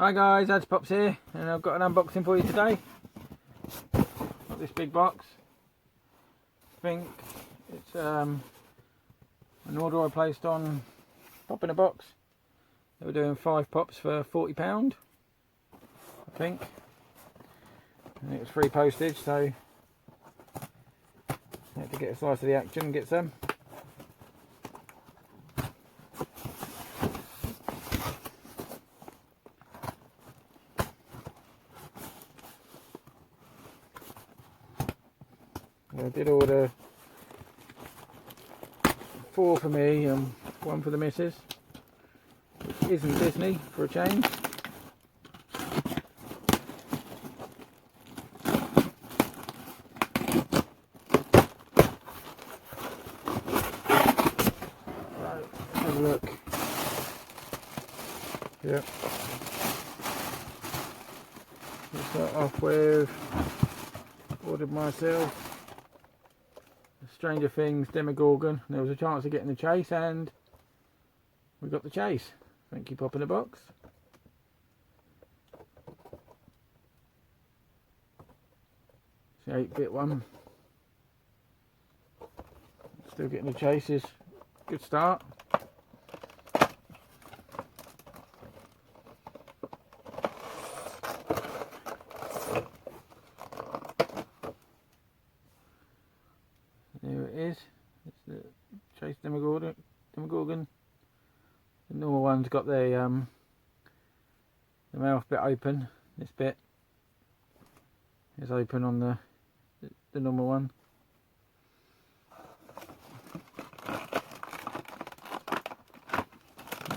Hi guys, Ad's Pops here, and I've got an unboxing for you today. Got this big box. I think it's an order I placed on Pop in a Box. They were doing 5 pops for £40, I think. And it was free postage, so I had to get a slice of the action and get some. I did order 4 for me and 1 for the missus, which isn't Disney for a change. Right, let's have a look. Yep. Let's start off with, ordered myself Stranger Things Demogorgon. There was a chance of getting the chase, and we got the chase. Thank you, Pop in a Box. It's the 8-bit one. Still getting the chase is a good start. There it is. It's the Chase Demogorgon. The normal one's got the mouth bit open. This bit is open on the normal one.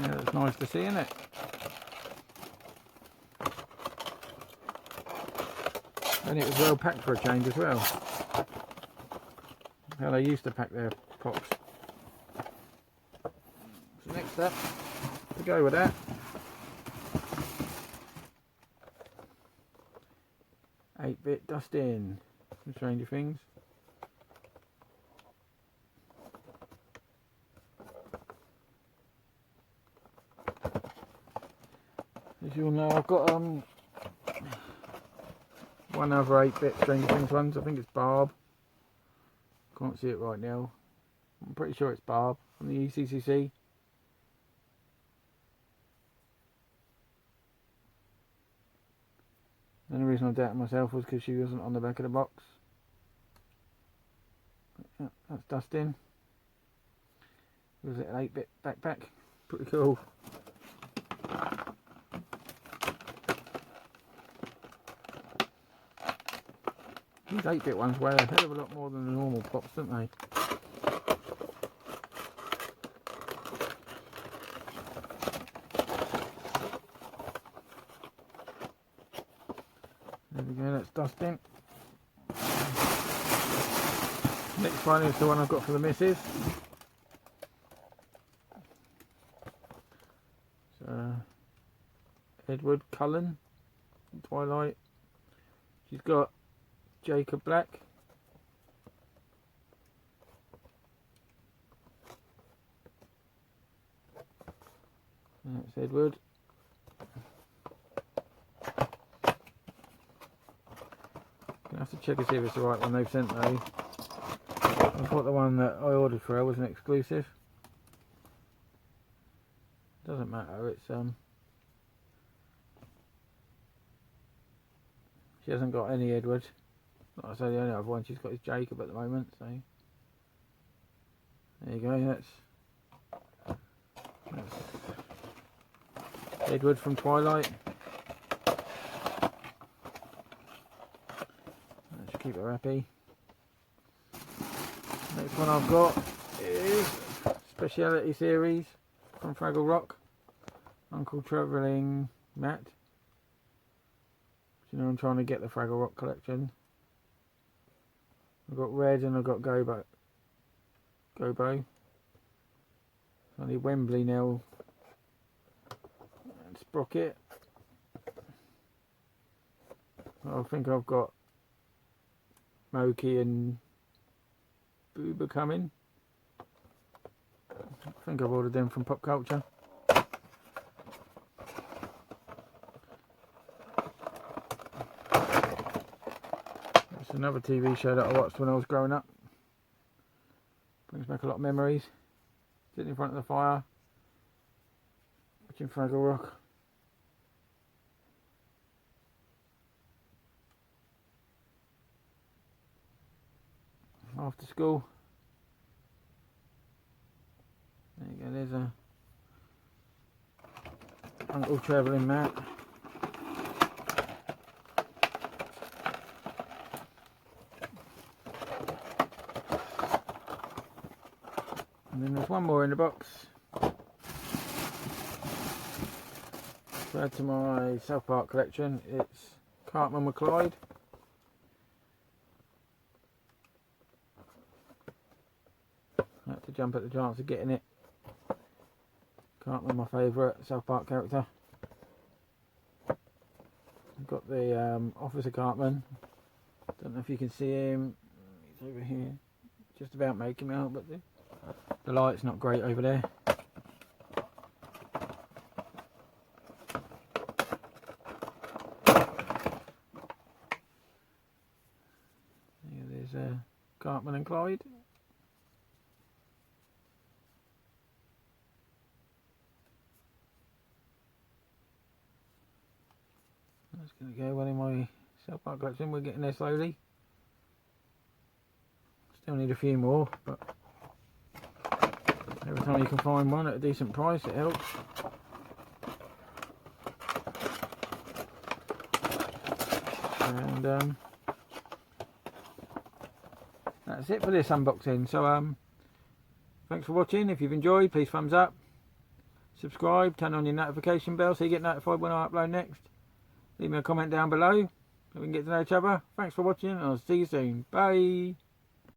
Yeah, that's nice to see, isn't it? And it was well packed for a change as well. How they used to pack their pops. So next up, to go with that, 8-bit dust-in from Stranger Things. As you'll know, I've got one other 8-bit Stranger Things ones. I think it's Barb. Can't see it right now. I'm pretty sure it's Barb from the ECCC. The only reason I doubted myself was because she wasn't on the back of the box. But yeah, that's Dustin. Was it an 8-bit backpack? Pretty cool. These 8-bit ones weigh a hell of a lot more than the normal pops, don't they? There we go, that's Dustin. Next one is the one I've got for the missus. It's Edward Cullen, Twilight. She's got Jacob Black. That's Edward. Gonna have to check and see if it's the right one they've sent though. I thought the one that I ordered for her was an exclusive. Doesn't matter, it's she hasn't got any Edward. Like I say, the only other one she's got is Jacob at the moment, so there you go, that's Edward from Twilight. That should keep her happy. Next one I've got is Speciality Series from Fraggle Rock. Uncle Travelling Matt. You know, I'm trying to get the Fraggle Rock collection. I've got Red and I've got Gobo. I need Wembley now and Sprocket. I think I've got Moki and Booba coming. I think I've ordered them from Pop Culture. It's another TV show that I watched when I was growing up. Brings back a lot of memories. Sitting in front of the fire, watching Fraggle Rock. After school. There you go, there's a Uncle travelling mat. And then there's one more in the box. To add to my South Park collection, it's Cartman with Clyde. I had to jump at the chance of getting it. Cartman, my favourite South Park character. I've got the Officer Cartman. Don't know if you can see him. He's over here. Just about making him out, but the light's not great over there. Yeah, there's Cartman and Clyde. That's going to go well in my South Park collection. We're getting there slowly. Still need a few more, but every time you can find one at a decent price, it helps. And that's it for this unboxing. So thanks for watching. If you've enjoyed, please thumbs up, subscribe, turn on your notification bell so you get notified when I upload next. Leave me a comment down below so we can get to know each other. Thanks for watching, and I'll see you soon. Bye.